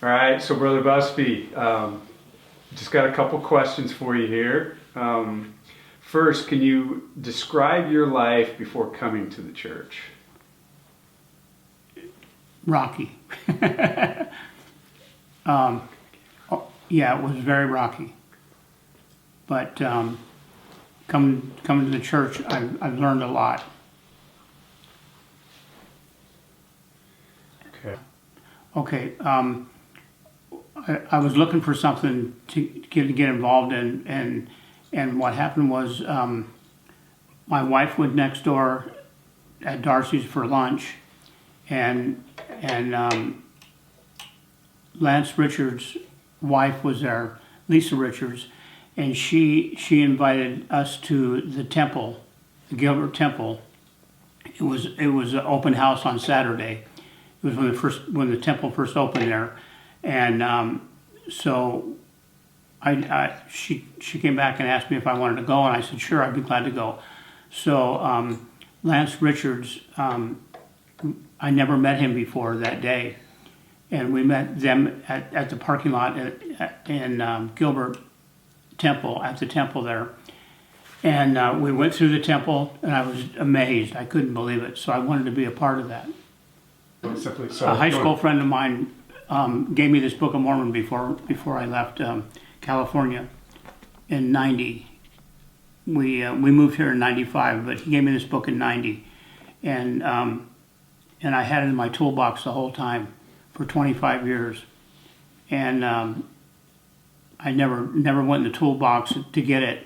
All right, so Brother Busby, just got a couple questions for you here. First, can you describe your life before coming to the church? Rocky. Yeah, it was very rocky. But coming to the church, I've learned a lot. Okay. Okay. I was looking for something to get involved in, and what happened was my wife went next door at Darcy's for lunch, and Lance Richards' wife was there, Lisa Richards, and she invited us to the temple, the Gilbert Temple. It was an open house on Saturday. It was when the temple first opened there, and so she came back and asked me if I wanted to go, and I said sure, I'd be glad to go. So Lance Richards, I never met him before that day, and we met them at the parking lot in Gilbert Temple, at the temple there. And we went through the temple, and I was amazed. I couldn't believe it. So I wanted to be a part of that. A high school friend of mine gave me this Book of Mormon before I left California in '90. We moved here in '95, but he gave me this book in '90, and I had it in my toolbox the whole time for 25 years, and I never went in the toolbox to get it.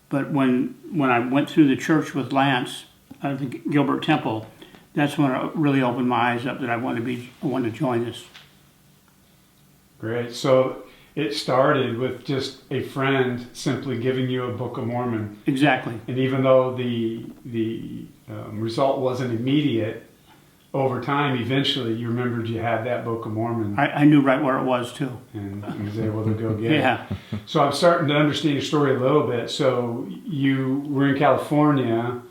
But when I went through the church with Lance at the Gilbert Temple, that's when it really opened my eyes up that I wanted to join this. Great. So it started with just a friend simply giving you a Book of Mormon. Exactly. And even though the result wasn't immediate, over time, eventually, you remembered you had that Book of Mormon. I knew right where it was, too. And was able to go get Yeah. it. So I'm starting to understand your story a little bit. So you were in California,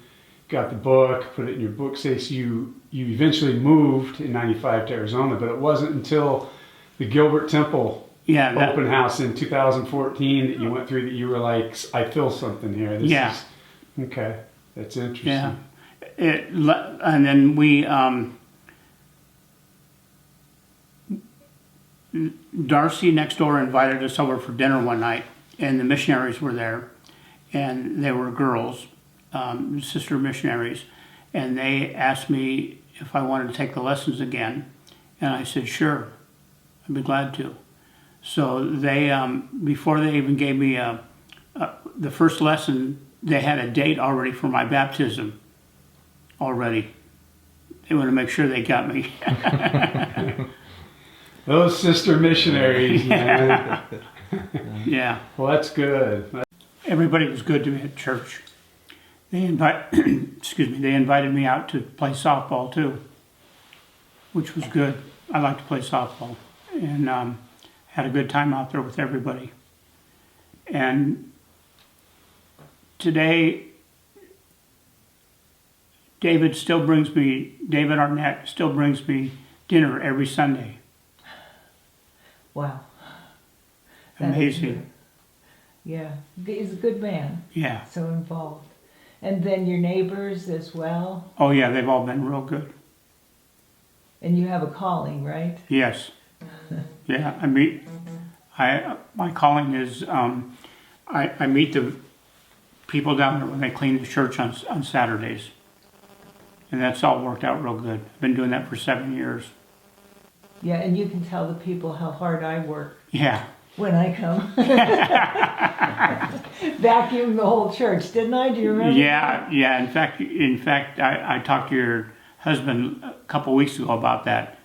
got the book, put it in your bookcase. You eventually moved in '95 to Arizona, but it wasn't until the Gilbert Temple open house in 2014 that you went through that you were like, I feel something here. Okay, that's interesting. Yeah. And then we, Darcy next door invited us over for dinner one night, and the missionaries were there, and they were girls, sister missionaries, and they asked me if I wanted to take the lessons again, and I said sure, I'd be glad to. So they, before they even gave me the first lesson, they had a date already for my baptism. Already. They want to make sure they got me. Those sister missionaries, man. Yeah. Well, that's good. Everybody was good to me at church. They they invited me out to play softball too, which was good. I like to play softball, and had a good time out there with everybody. And today, David Arnett still brings me dinner every Sunday. Wow. Amazing. Yeah, he's a good man. Yeah. So involved. And then your neighbors as well. Oh yeah, they've all been real good. And you have a calling, right? Yes. Yeah, my calling is, I meet the people down there when they clean the church on Saturdays. And that's all worked out real good. I've been doing that for 7 years. Yeah, and you can tell the people how hard I work. Yeah. When I come. Vacuumed the whole church, didn't I? Do you remember? Yeah. In fact, I talked to your husband a couple weeks ago about that.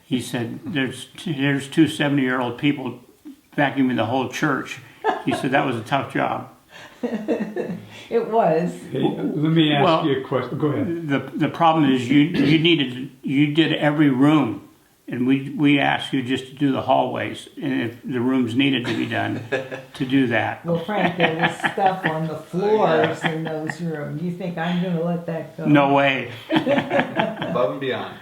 He said, there's two 70-year-old people vacuuming the whole church. He said that was a tough job. It was. Hey, let me ask you a question. Go ahead. The problem is you did every room, and we asked you just to do the hallways, and if the rooms needed to be done, to do that. Well, Frank, there was stuff on the floors in those rooms. You think I'm going to let that go? No way. Above and beyond.